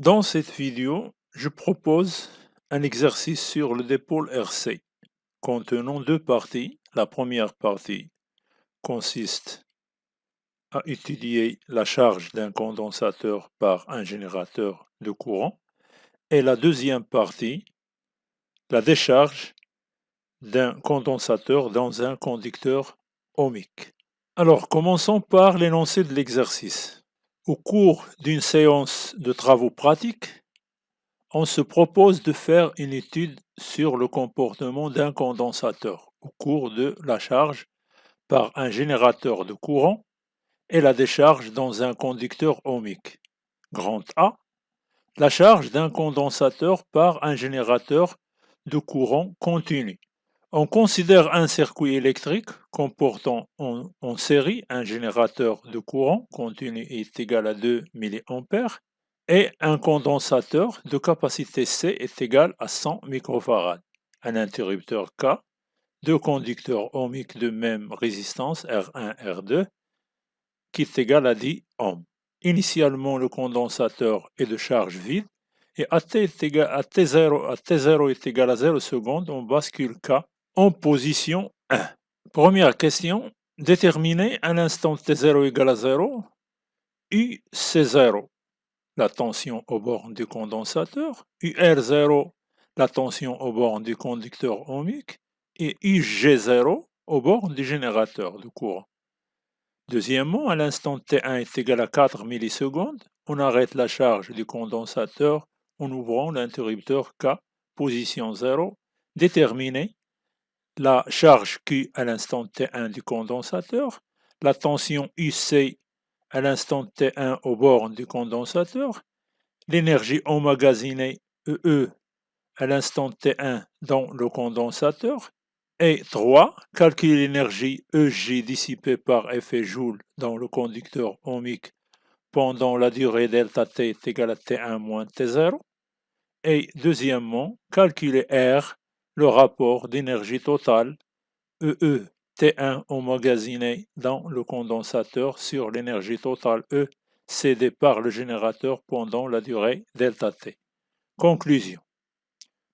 Dans cette vidéo, je propose un exercice sur le dipôle RC contenant deux parties. La première partie consiste à étudier la charge d'un condensateur par un générateur de courant et la deuxième partie, la décharge d'un condensateur dans un conducteur ohmique. Alors, commençons par l'énoncé de l'exercice. Au cours d'une séance de travaux pratiques, on se propose de faire une étude sur le comportement d'un condensateur au cours de la charge par un générateur de courant et la décharge dans un conducteur ohmique. Grand A, la charge d'un condensateur par un générateur de courant continu. On considère un circuit électrique comportant en série un générateur de courant continu est égal à 2 mA et un condensateur de capacité C est égal à 100 microfarad. Un interrupteur K, deux conducteurs ohmiques de même résistance R1, R2 qui est égal à 10 ohms. Initialement, le condensateur est de charge vide et à T0 est égal à 0 secondes, on bascule K en position 1. Première question, déterminer à l'instant T0 égale à 0, UC0, la tension aux bornes du condensateur, UR0, la tension aux bornes du conducteur ohmique, et UG0 aux bornes du générateur de courant. Deuxièmement, à l'instant T1 est égal à 4 millisecondes, on arrête la charge du condensateur en ouvrant l'interrupteur K, position 0, déterminer la charge Q à l'instant T1 du condensateur, la tension UC à l'instant T1 aux bornes du condensateur, l'énergie emmagasinée EE à l'instant T1 dans le condensateur, et 3. Calculer l'énergie EJ dissipée par effet Joule dans le conducteur ohmique pendant la durée delta T est égale à T1 moins T0. Et deuxièmement, calculer R, le rapport d'énergie totale EE T1 emmagasiné dans le condensateur sur l'énergie totale E cédée par le générateur pendant la durée delta T. Conclusion.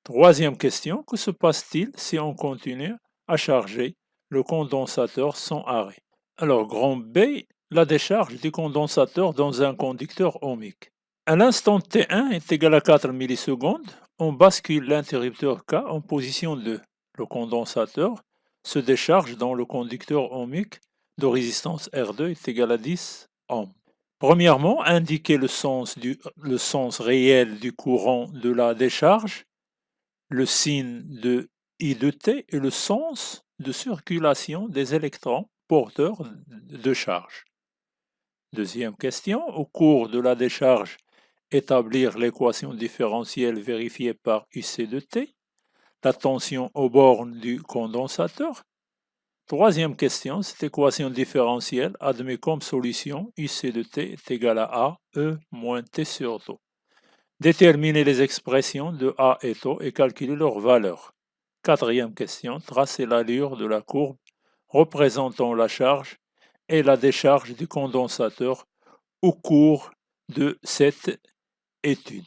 Troisième question, que se passe-t-il si on continue à charger le condensateur sans arrêt? Alors, grand B, la décharge du condensateur dans un conducteur ohmique. À l'instant T1 est égal à 4 millisecondes, on bascule l'interrupteur K en position 2. Le condensateur se décharge dans le conducteur ohmique de résistance R2 est égal à 10 ohms. Premièrement, indiquer le sens réel du courant de la décharge, le signe de I de T et le sens de circulation des électrons porteurs de charge. Deuxième question, au cours de la décharge, établir l'équation différentielle vérifiée par UC de T, la tension aux bornes du condensateur. Troisième question, cette équation différentielle admet comme solution UC de T est égal à E moins T sur τ. Déterminer les expressions de A et τ et calculer leurs valeurs. Quatrième question, tracer l'allure de la courbe représentant la charge et la décharge du condensateur au cours de cette étude.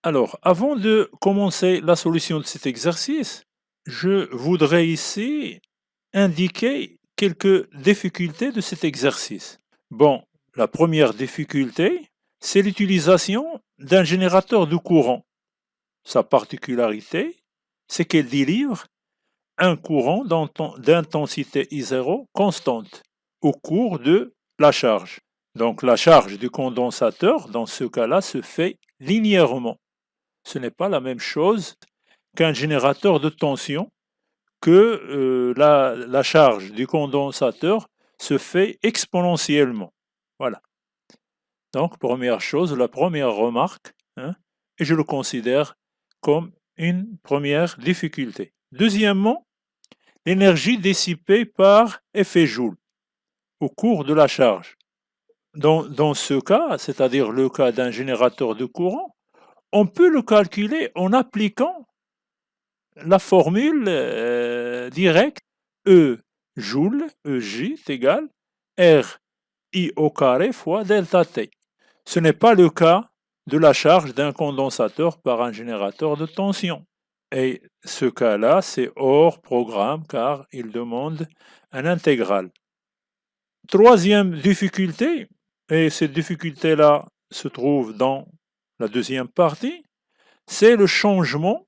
Alors, avant de commencer la solution de cet exercice, je voudrais ici indiquer quelques difficultés de cet exercice. Bon, la première difficulté, c'est l'utilisation d'un générateur de courant. Sa particularité, c'est qu'il délivre un courant d'intensité I0 constante au cours de la charge. Donc la charge du condensateur, dans ce cas-là, se fait linéairement. Ce n'est pas la même chose qu'un générateur de tension, que la charge du condensateur se fait exponentiellement. Voilà. Donc, première chose, la première remarque, et je le considère comme une première difficulté. Deuxièmement, l'énergie dissipée par effet Joule au cours de la charge. Dans ce cas, c'est-à-dire le cas d'un générateur de courant, on peut le calculer en appliquant la formule directe E joule, EJ est égal R I au carré fois delta T. Ce n'est pas le cas de la charge d'un condensateur par un générateur de tension. Et ce cas-là, c'est hors programme car il demande un intégral. Troisième difficulté, et cette difficulté-là se trouve dans la deuxième partie, c'est le changement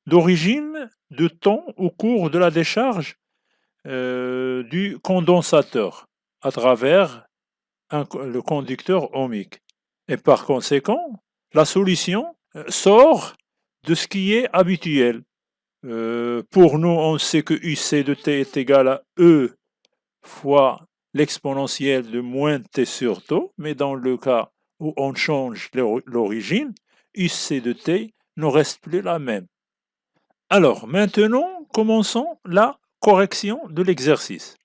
d'origine de temps au cours de la décharge du condensateur à travers le conducteur ohmique. Et par conséquent, la solution sort de ce qui est habituel. Pour nous, on sait que UC de t est égal à E fois l'exponentielle de moins t sur tau, mais dans le cas où on change l'origine, UC de t ne reste plus la même. Alors, maintenant, commençons la correction de l'exercice.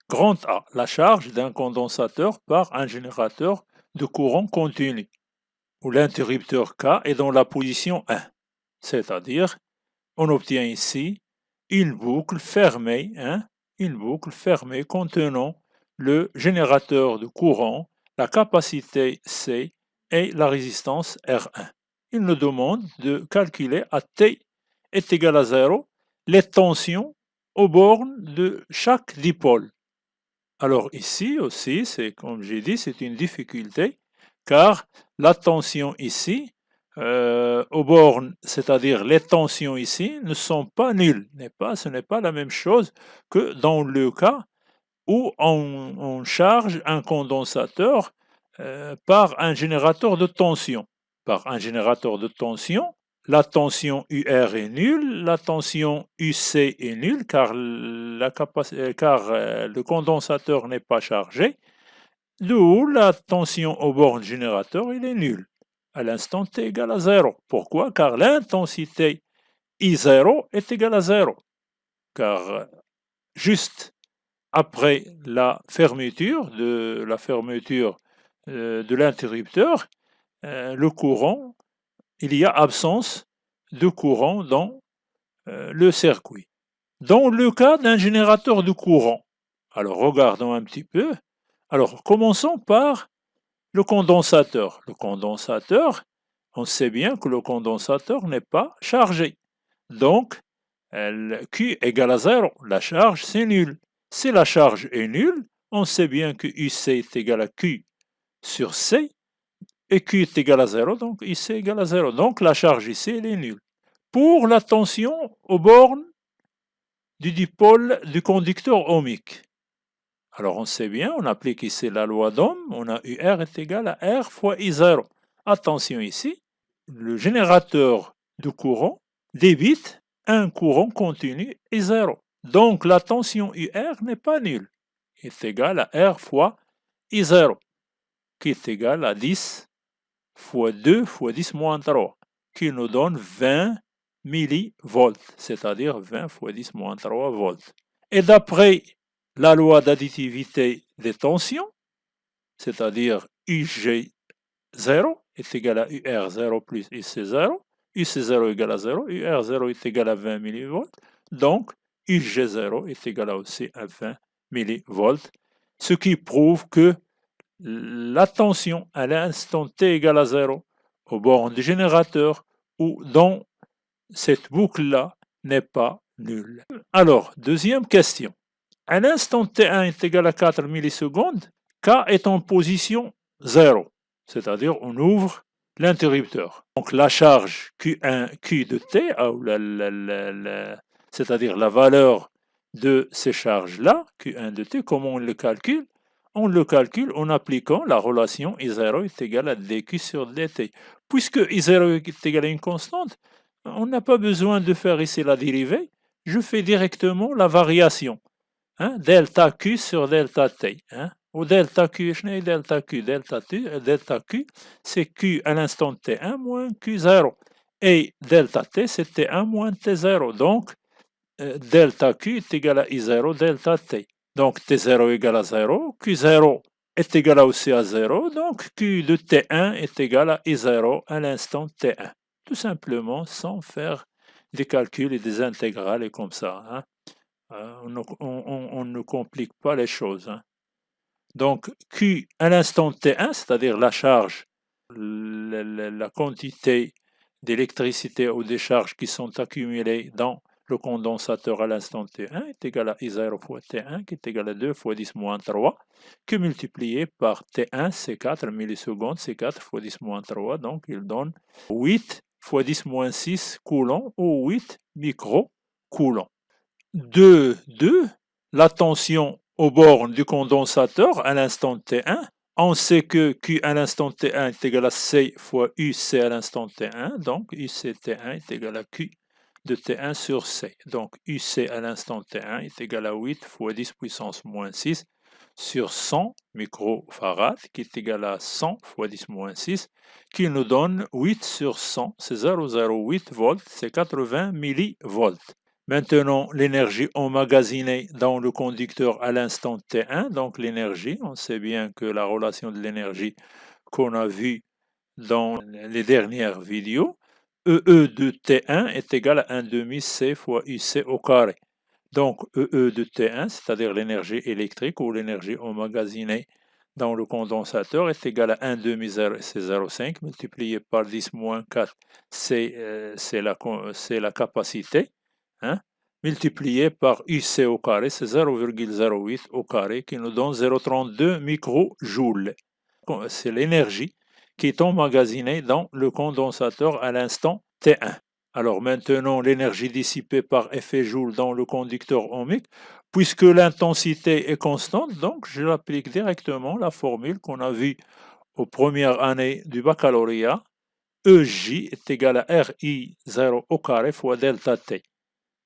Grand A, la charge d'un condensateur par un générateur de courant continu, où l'interrupteur K est dans la position 1, c'est-à-dire, on obtient ici une boucle fermée, une boucle fermée contenant le générateur de courant, la capacité C et la résistance R1. Il nous demande de calculer à T est égal à 0 les tensions aux bornes de chaque dipôle. Alors ici aussi, c'est comme j'ai dit, c'est une difficulté car la tension ici, aux bornes, c'est-à-dire les tensions ici, ne sont pas nulles. Ce n'est pas la même chose que dans le cas où on charge un condensateur par un générateur de tension. Par un générateur de tension, la tension UR est nulle, la tension UC est nulle car le condensateur n'est pas chargé, d'où la tension au bornes générateur il est nulle à l'instant t égale à 0. Pourquoi? Car l'intensité I0 est égale à 0. Car juste après la fermeture de l'interrupteur, le courant, il y a absence de courant dans le circuit. Dans le cas d'un générateur de courant, alors regardons un petit peu. Alors commençons par le condensateur. Le condensateur, on sait bien que le condensateur n'est pas chargé. Donc, Q égale à 0. La charge, c'est nul. Si la charge est nulle, on sait bien que UC est égal à Q sur C, et Q est égal à 0, donc IC est égal à 0. Donc la charge ici, elle est nulle. Pour la tension aux bornes du dipôle du conducteur ohmique. Alors on sait bien, on applique ici la loi d'Ohm, on a UR est égal à R fois I0. Attention ici, le générateur de courant débite un courant continu I0. Donc la tension UR n'est pas nulle. Il est égal à R fois I0, qui est égal à 10 fois 2 fois 10 moins 3, qui nous donne 20 millivolts, c'est-à-dire 20 fois 10 moins 3 volts. Et d'après la loi d'additivité des tensions, c'est-à-dire UG0 est égal à UR0 plus UC0, UC0 est égal à 0, UR0 est égal à 20 millivolts, donc UG0 est égal à aussi à 20 millivolts, ce qui prouve que la tension à l'instant t égale à 0 au bornes du générateur ou dans cette boucle-là n'est pas nulle. Alors, deuxième question. À l'instant t1 est égal à 4 millisecondes, K est en position 0, c'est-à-dire on ouvre l'interrupteur. Donc la charge Q1, Q de t, c'est-à-dire la valeur de ces charges-là, Q1 de t, comment on le calcule? On le calcule en appliquant la relation I0 est égal à dQ sur dt. Puisque I0 est égal à une constante, on n'a pas besoin de faire ici la dérivée, je fais directement la variation. Delta Q sur delta T. Ou delta Q, delta Q, delta Q, c'est Q à l'instant T1 moins Q0. Et delta T, c'est T1 moins T0. Donc, delta Q est égal à I0 delta T. Donc, T0 égale à 0, Q0 est égal à aussi à 0, donc Q de T1 est égal à I0 à l'instant T1. Tout simplement, sans faire des calculs et des intégrales et comme ça. On ne complique pas les choses. Donc, Q à l'instant T1, c'est-à-dire la charge la quantité d'électricité ou des charges qui sont accumulées dans le condensateur à l'instant T1 est égal à I0 fois T1 qui est égal à 2 fois 10 moins 3 que multiplié par T1 c'est 4 millisecondes, c'est 4 fois 10 moins 3, donc il donne 8 fois 10 moins 6 coulombs ou 8 micro-coulombs. De 2, la tension aux bornes du condensateur à l'instant T1. On sait que Q à l'instant T1 est égal à C fois UC à l'instant T1, donc UCT1 est égal à Q de T1 sur C. Donc UC à l'instant T1 est égal à 8 fois 10 puissance moins 6 sur 100 microfarads, qui est égal à 100 fois 10 moins 6, qui nous donne 8 sur 100, c'est 0,08 volts, c'est 80 millivolts. Maintenant, l'énergie emmagasinée dans le conducteur à l'instant T1, donc l'énergie, on sait bien que la relation de l'énergie qu'on a vue dans les dernières vidéos, EE de T1 est égal à 1 demi C fois UC au carré. Donc EE de T1, c'est-à-dire l'énergie électrique ou l'énergie emmagasinée dans le condensateur, est égal à 1 demi c'est 0,5 multiplié par 10 moins 4, c'est la capacité. Hein, multiplié par UC au carré, c'est 0,08 au carré qui nous donne 0,32 microjoules. C'est l'énergie qui est emmagasinée dans le condensateur à l'instant T1. Alors maintenant, l'énergie dissipée par effet Joule dans le conducteur ohmique, puisque l'intensité est constante, donc je l'applique directement la formule qu'on a vue aux premières années du baccalauréat. EJ est égal à RI0 au carré fois delta T.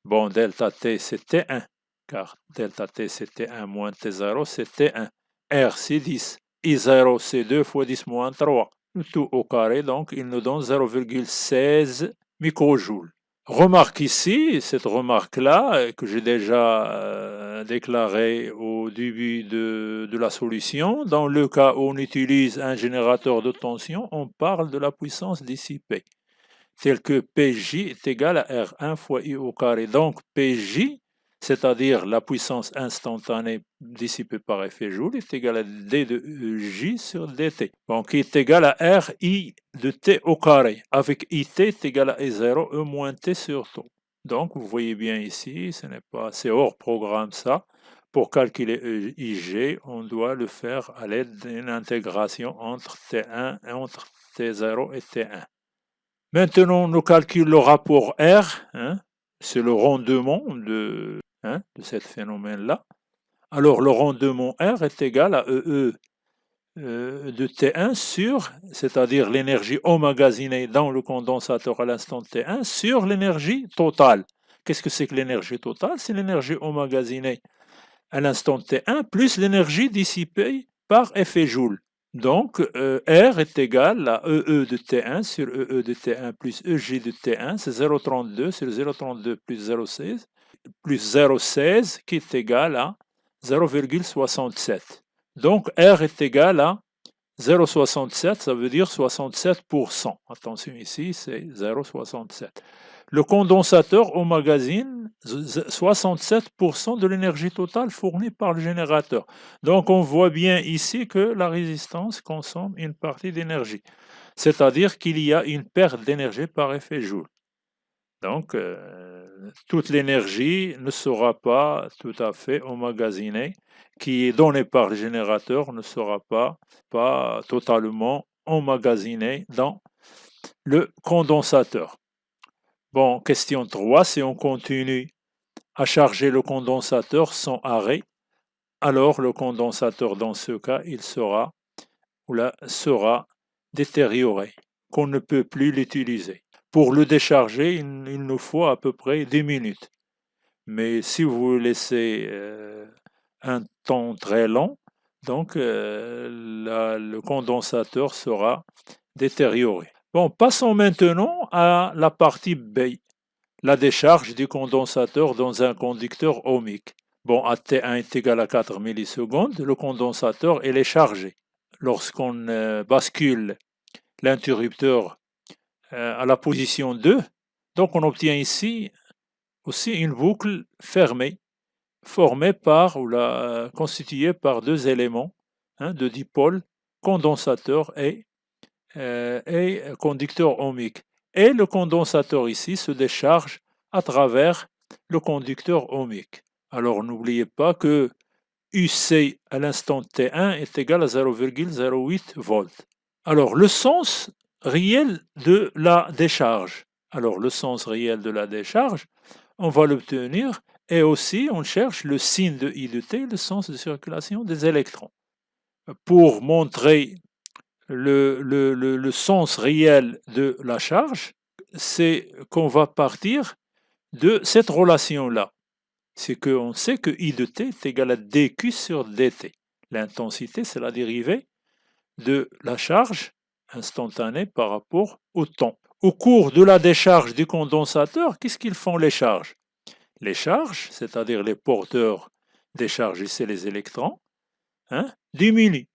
Bon, delta T c'est T1, car delta T c'est T1 moins T0 c'est T1. R c'est 10, I0 c'est 2 fois 10 moins 3. Le tout au carré, donc il nous donne 0,16 microjoules. Remarque ici, cette remarque-là, que j'ai déjà déclarée au début de la solution, dans le cas où on utilise un générateur de tension, on parle de la puissance dissipée, tel que PJ est égal à R1 fois I au carré. Donc PJ, c'est-à-dire la puissance instantanée dissipée par effet Joule, est égal à D de J sur dt. Donc I est égal à RI de T au carré, avec IT est égal à I0 E moins T sur tau. Donc vous voyez bien ici, c'est hors programme ça. Pour calculer IG, on doit le faire à l'aide d'une intégration entre T1 et entre T0 et T1. Maintenant, nous calculons le rapport R, hein, c'est le rendement de ce phénomène-là. Alors, le rendement R est égal à EE de T1 sur, c'est-à-dire l'énergie emmagasinée dans le condensateur à l'instant T1 sur l'énergie totale. Qu'est-ce que c'est que l'énergie totale? C'est l'énergie emmagasinée à l'instant T1 plus l'énergie dissipée par effet Joule. Donc, R est égal à EE de T1 sur EE de T1 plus EJ de T1, c'est 0,32 sur 0,32 plus 0,16 qui est égal à 0,67. Donc, R est égal à 0,67, ça veut dire 67%. Attention ici, c'est 0,67. Le condensateur emmagasine 67% de l'énergie totale fournie par le générateur. Donc on voit bien ici que la résistance consomme une partie d'énergie. C'est-à-dire qu'il y a une perte d'énergie par effet Joule. Donc toute l'énergie ne sera pas tout à fait emmagasinée, qui est donnée par le générateur ne sera pas totalement emmagasinée dans le condensateur. Bon, question 3, si on continue à charger le condensateur sans arrêt, alors le condensateur dans ce cas, il sera détérioré, qu'on ne peut plus l'utiliser. Pour le décharger, il nous faut à peu près 10 minutes. Mais si vous laissez un temps très long, donc le condensateur sera détérioré. Bon, passons maintenant à la partie B, la décharge du condensateur dans un conducteur ohmique. Bon, à T1 est égal à 4 millisecondes, le condensateur est chargé. Lorsqu'on bascule l'interrupteur à la position 2, donc on obtient ici aussi une boucle fermée, formée par constituée par deux éléments de dipôle, condensateur et est conducteur ohmique. Et le condensateur ici se décharge à travers le conducteur ohmique. Alors n'oubliez pas que UC à l'instant T1 est égal à 0,08 volts. Alors le sens réel de la décharge. Alors le sens réel de la décharge, on va l'obtenir et aussi on cherche le signe de I de T, le sens de circulation des électrons. Pour montrer le sens réel de la charge, c'est qu'on va partir de cette relation-là. C'est qu'on sait que I de T est égal à dQ sur dt. L'intensité, c'est la dérivée de la charge instantanée par rapport au temps. Au cours de la décharge du condensateur, qu'est-ce qu'ils font les charges? Les charges, c'est-à-dire les porteurs des charges, ici les électrons, diminuent.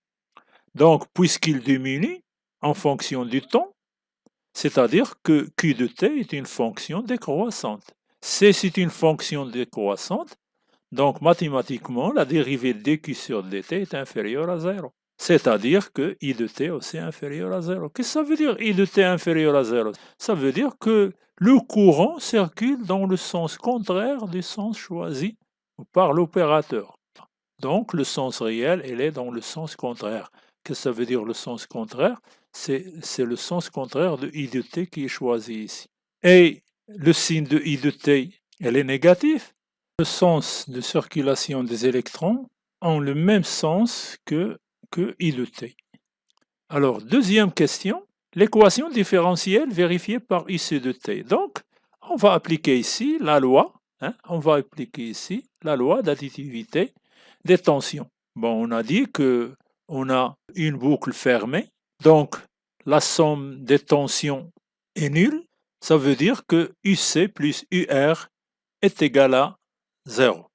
Donc, puisqu'ils diminuent en fonction du temps, c'est-à-dire que Q de T est une fonction décroissante. C, c'est une fonction décroissante, donc mathématiquement, la dérivée de dQ sur dt est inférieure à 0. C'est-à-dire que I de T aussi est inférieur à 0. Qu'est-ce que ça veut dire I de T inférieur à 0? Ça veut dire que le courant circule dans le sens contraire du sens choisi par l'opérateur. Donc le sens réel, il est dans le sens contraire. Qu'est-ce que ça veut dire le sens contraire? C'est le sens contraire de I de T qui est choisi ici. Et le signe de I de T, elle est négatif. Le sens de circulation des électrons ont le même sens que I de T. Alors, deuxième question, l'équation différentielle vérifiée par IC de T. Donc, on va appliquer ici la loi, d'additivité des tensions. Bon, on a dit que on a une boucle fermée, donc la somme des tensions est nulle. Ça veut dire que UC plus UR est égal à 0.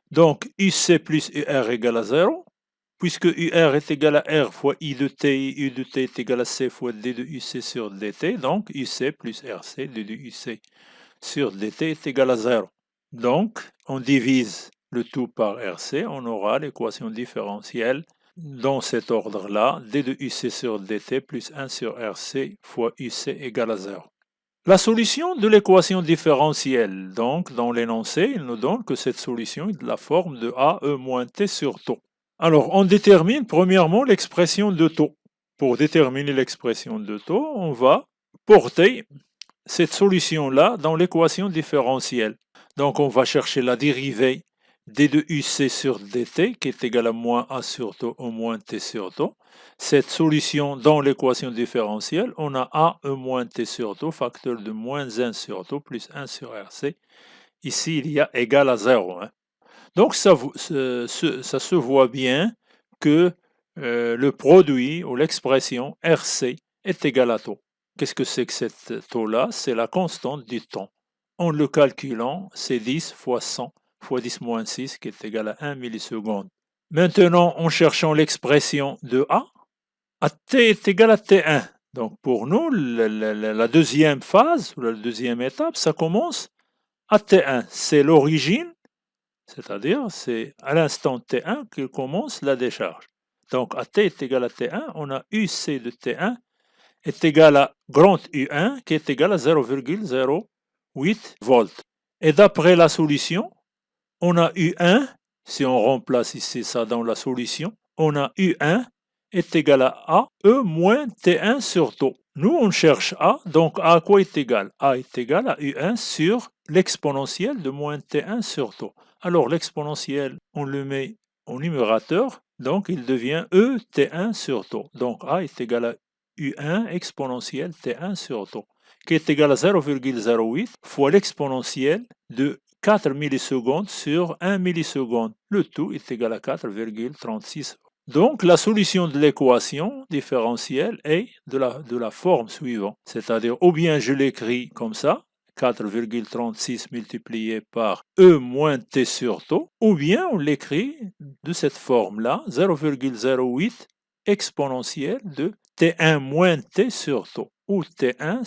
Donc, UC plus UR égale à 0, puisque UR est égal à R fois I de T, et U de T est égal à C fois D de UC sur dt, donc UC plus RC, D de UC sur dt est égal à 0. Donc, on divise le tout par RC, on aura l'équation différentielle dans cet ordre-là, D de UC sur dt plus 1 sur RC fois UC égale à 0. La solution de l'équation différentielle, donc dans l'énoncé, il nous donne que cette solution est de la forme de AE moins T sur taux. Alors, on détermine premièrement l'expression de taux. Pour déterminer l'expression de taux, on va porter cette solution-là dans l'équation différentielle. Donc, on va chercher la dérivée d de UC sur dt qui est égale à moins A sur taux au moins T sur taux. Cette solution dans l'équation différentielle, on a A E moins T sur taux, facteur de moins 1 sur taux plus 1 sur RC. Ici, il y a égal à 0. Donc, ça se voit bien que le produit ou l'expression RC est égal à taux. Qu'est-ce que c'est que cette taux-là? C'est la constante du temps. En le calculant, c'est 10 fois 100 fois 10 moins 6 qui est égal à 1 milliseconde. Maintenant, en cherchant l'expression de A T est égal à T1. Donc, pour nous, la deuxième phase, ou la deuxième étape, ça commence à T1. C'est l'origine, c'est-à-dire c'est à l'instant T1 que commence la décharge. Donc, à T est égal à T1, on a UC de T1 est égal à grand U1 qui est égal à 0,08 volts. Et d'après la solution, on a U1, si on remplace ici ça dans la solution, on a U1 est égal à E moins T1 sur taux. Nous, on cherche A, donc A à quoi est égal? A est égal à U1 sur l'exponentielle de moins T1 sur taux. Alors, l'exponentiel, on le met au numérateur, donc il devient E T1 sur taux. Donc, A est égal à U1 exponentielle T1 sur taux, qui est égal à 0,08 fois l'exponentielle de 4 millisecondes sur 1 milliseconde. Le tout est égal à 4,36. Donc, la solution de l'équation différentielle est de la forme suivante. C'est-à-dire, ou bien je l'écris comme ça, 4,36 multiplié par E moins T sur taux, ou bien on l'écrit de cette forme-là, 0,08 exponentielle de T1 moins T sur taux, où T1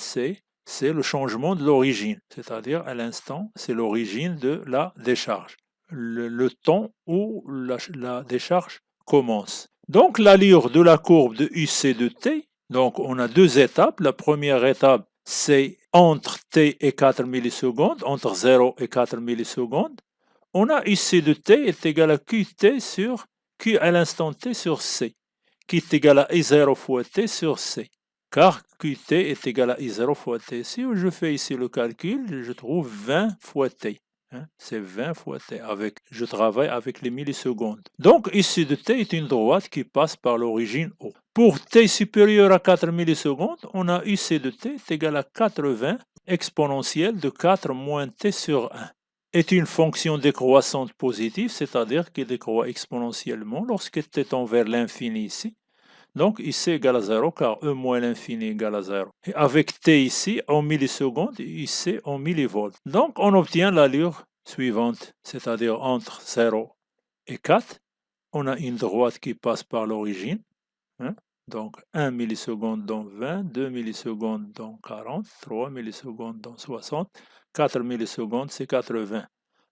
c'est le changement de l'origine, c'est-à-dire à l'instant, c'est l'origine de la décharge, le temps où la décharge commence. Donc l'allure de la courbe de UC de T Donc, on a deux étapes. La première étape, c'est entre t et 4 millisecondes, entre 0 et 4 millisecondes. On a ici de t est égal à qt sur q à l'instant t sur c, qui est égal à i0 fois t sur c, car qt est égal à i0 fois t. Si je fais ici le calcul, je trouve 20 fois t. C'est 20 fois t. Je travaille avec les millisecondes. Donc ici de t est une droite qui passe par l'origine O. Pour t supérieur à 4 millisecondes, on a ici de t est égal à 80 exponentielle de 4 moins t sur 1. Est une fonction décroissante positive, c'est-à-dire qu'elle décroît exponentiellement lorsque t tend vers l'infini ici. Donc ici égale à 0 car E moins l'infini égale à 0. Et avec t ici en millisecondes et ici en millivolts. Donc on obtient l'allure suivante, c'est-à-dire entre 0 et 4, on a une droite qui passe par l'origine. Donc 1 milliseconde dans 20, 2 millisecondes dans 40, 3 millisecondes dans 60, 4 millisecondes c'est 80.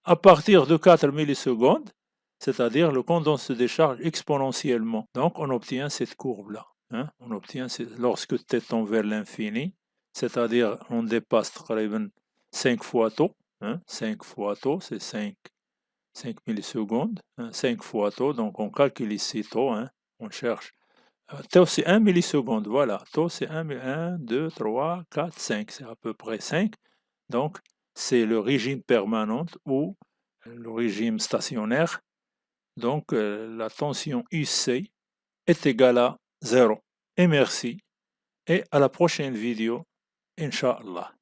À partir de 4 millisecondes, c'est-à-dire le condensat se décharge exponentiellement. Donc on obtient cette courbe-là. On obtient lorsque t tend vers l'infini, c'est-à-dire on dépasse 5 fois tôt. 5 fois tôt, c'est 5 millisecondes. 5 fois tôt, donc on calcule ici tôt. On cherche. Tau c'est 1 milliseconde, voilà. Tau c'est 1, 2, 3, 4, 5. C'est à peu près 5. Donc c'est le régime permanent ou le régime stationnaire. Donc la tension UC est égale à 0. Et merci. Et à la prochaine vidéo, Inch'Allah.